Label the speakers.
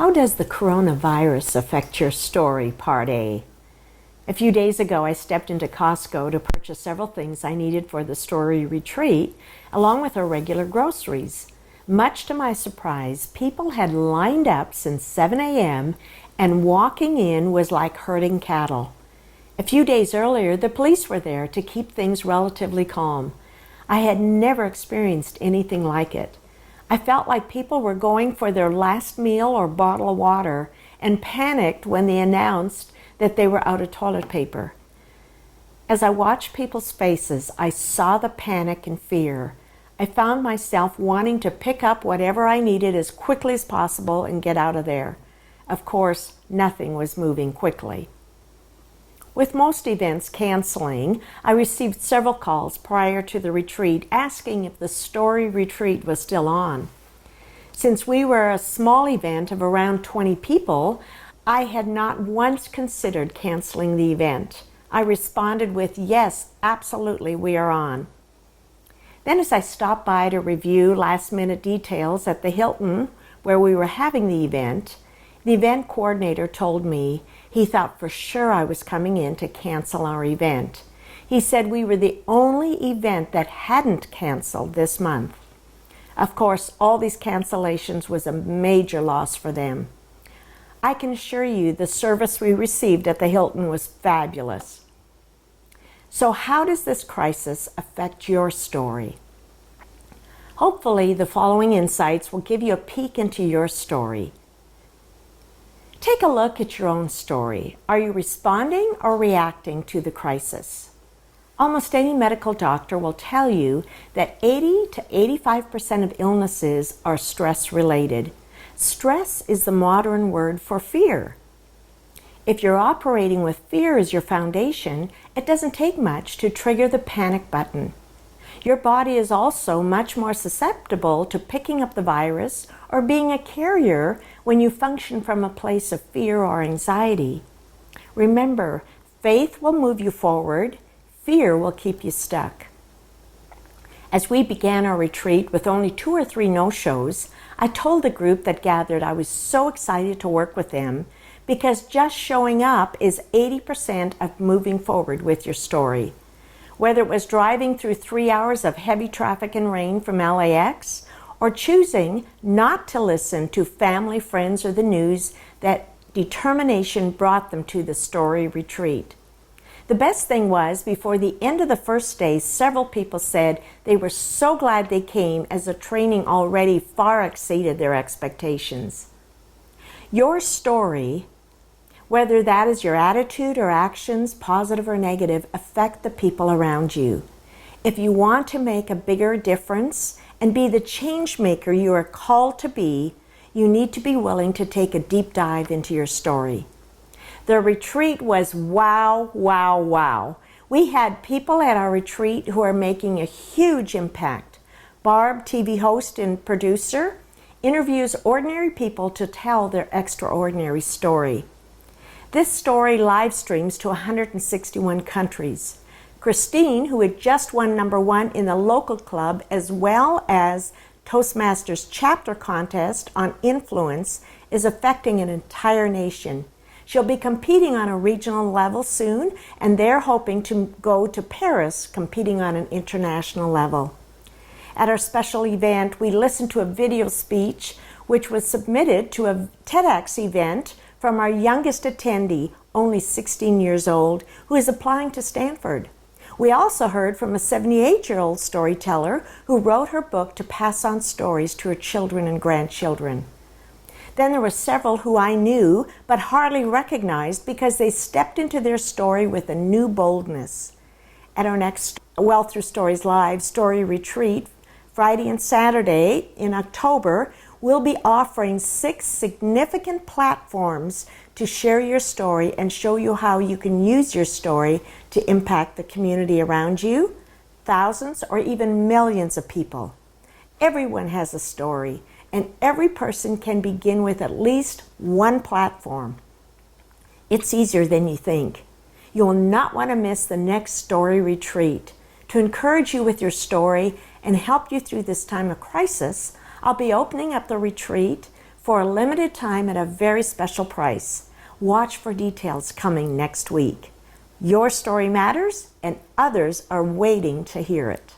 Speaker 1: How does the coronavirus affect your story, Part A? A few days ago, I stepped into Costco to purchase several things I needed for the story retreat, along with our regular groceries. Much to my surprise, people had lined up since 7 a.m., and walking in was like herding cattle. A few days earlier, the police were there to keep things relatively calm. I had never experienced anything like it. I felt like people were going for their last meal or bottle of water and panicked when they announced that they were out of toilet paper. As I watched people's faces, I saw the panic and fear. I found myself wanting to pick up whatever I needed as quickly as possible and get out of there. Of course, nothing was moving quickly. With most events canceling, I received several calls prior to the retreat asking if the story retreat was still on. Since we were a small event of around 20 people, I had not once considered canceling the event. I responded with, "Yes, absolutely, we are on." Then as I stopped by to review last-minute details at the Hilton where we were having the event coordinator told me he thought for sure I was coming in to cancel our event. He said we were the only event that hadn't canceled this month. Of course, all these cancellations was a major loss for them. I can assure you the service we received at the Hilton was fabulous. So how does this crisis affect your story? Hopefully, the following insights will give you a peek into your story. Take a look at your own story. Are you responding or reacting to the crisis? Almost any medical doctor will tell you that 80 to 85% of illnesses are stress-related. Stress is the modern word for fear. If you're operating with fear as your foundation, it doesn't take much to trigger the panic button. Your body is also much more susceptible to picking up the virus or being a carrier when you function from a place of fear or anxiety. Remember, faith will move you forward, fear will keep you stuck. As we began our retreat with only 2 or 3 no-shows, I told the group that gathered I was so excited to work with them because just showing up is 80% of moving forward with your story. Whether it was driving through 3 hours of heavy traffic and rain from LAX, or choosing not to listen to family, friends, or the news, that determination brought them to the story retreat. The best thing was, before the end of the first day, several people said they were so glad they came as the training already far exceeded their expectations. Your story, whether that is your attitude or actions, positive or negative, affect the people around you. If you want to make a bigger difference and be the change maker you are called to be, you need to be willing to take a deep dive into your story. The retreat was wow, wow, wow. We had people at our retreat who are making a huge impact. Barb, TV host and producer, interviews ordinary people to tell their extraordinary story. This story live streams to 161 countries. Christine, who had just won #1 in the local club as well as Toastmasters chapter contest on influence, is affecting an entire nation. She'll be competing on a regional level soon, and they're hoping to go to Paris competing on an international level. At our special event, we listened to a video speech which was submitted to a TEDx event from our youngest attendee, only 16 years old, who is applying to Stanford. We also heard from a 78-year-old storyteller who wrote her book to pass on stories to her children and grandchildren. Then there were several who I knew but hardly recognized because they stepped into their story with a new boldness. At our next Well Through Stories Live story retreat, Friday and Saturday in October, we'll be offering 6 significant platforms to share your story and show you how you can use your story to impact the community around you, thousands or even millions of people. Everyone has a story, and every person can begin with at least one platform. It's easier than you think. You will not want to miss the next story retreat. To encourage you with your story and help you through this time of crisis, I'll be opening up the retreat for a limited time at a very special price. Watch for details coming next week. Your story matters, and others are waiting to hear it.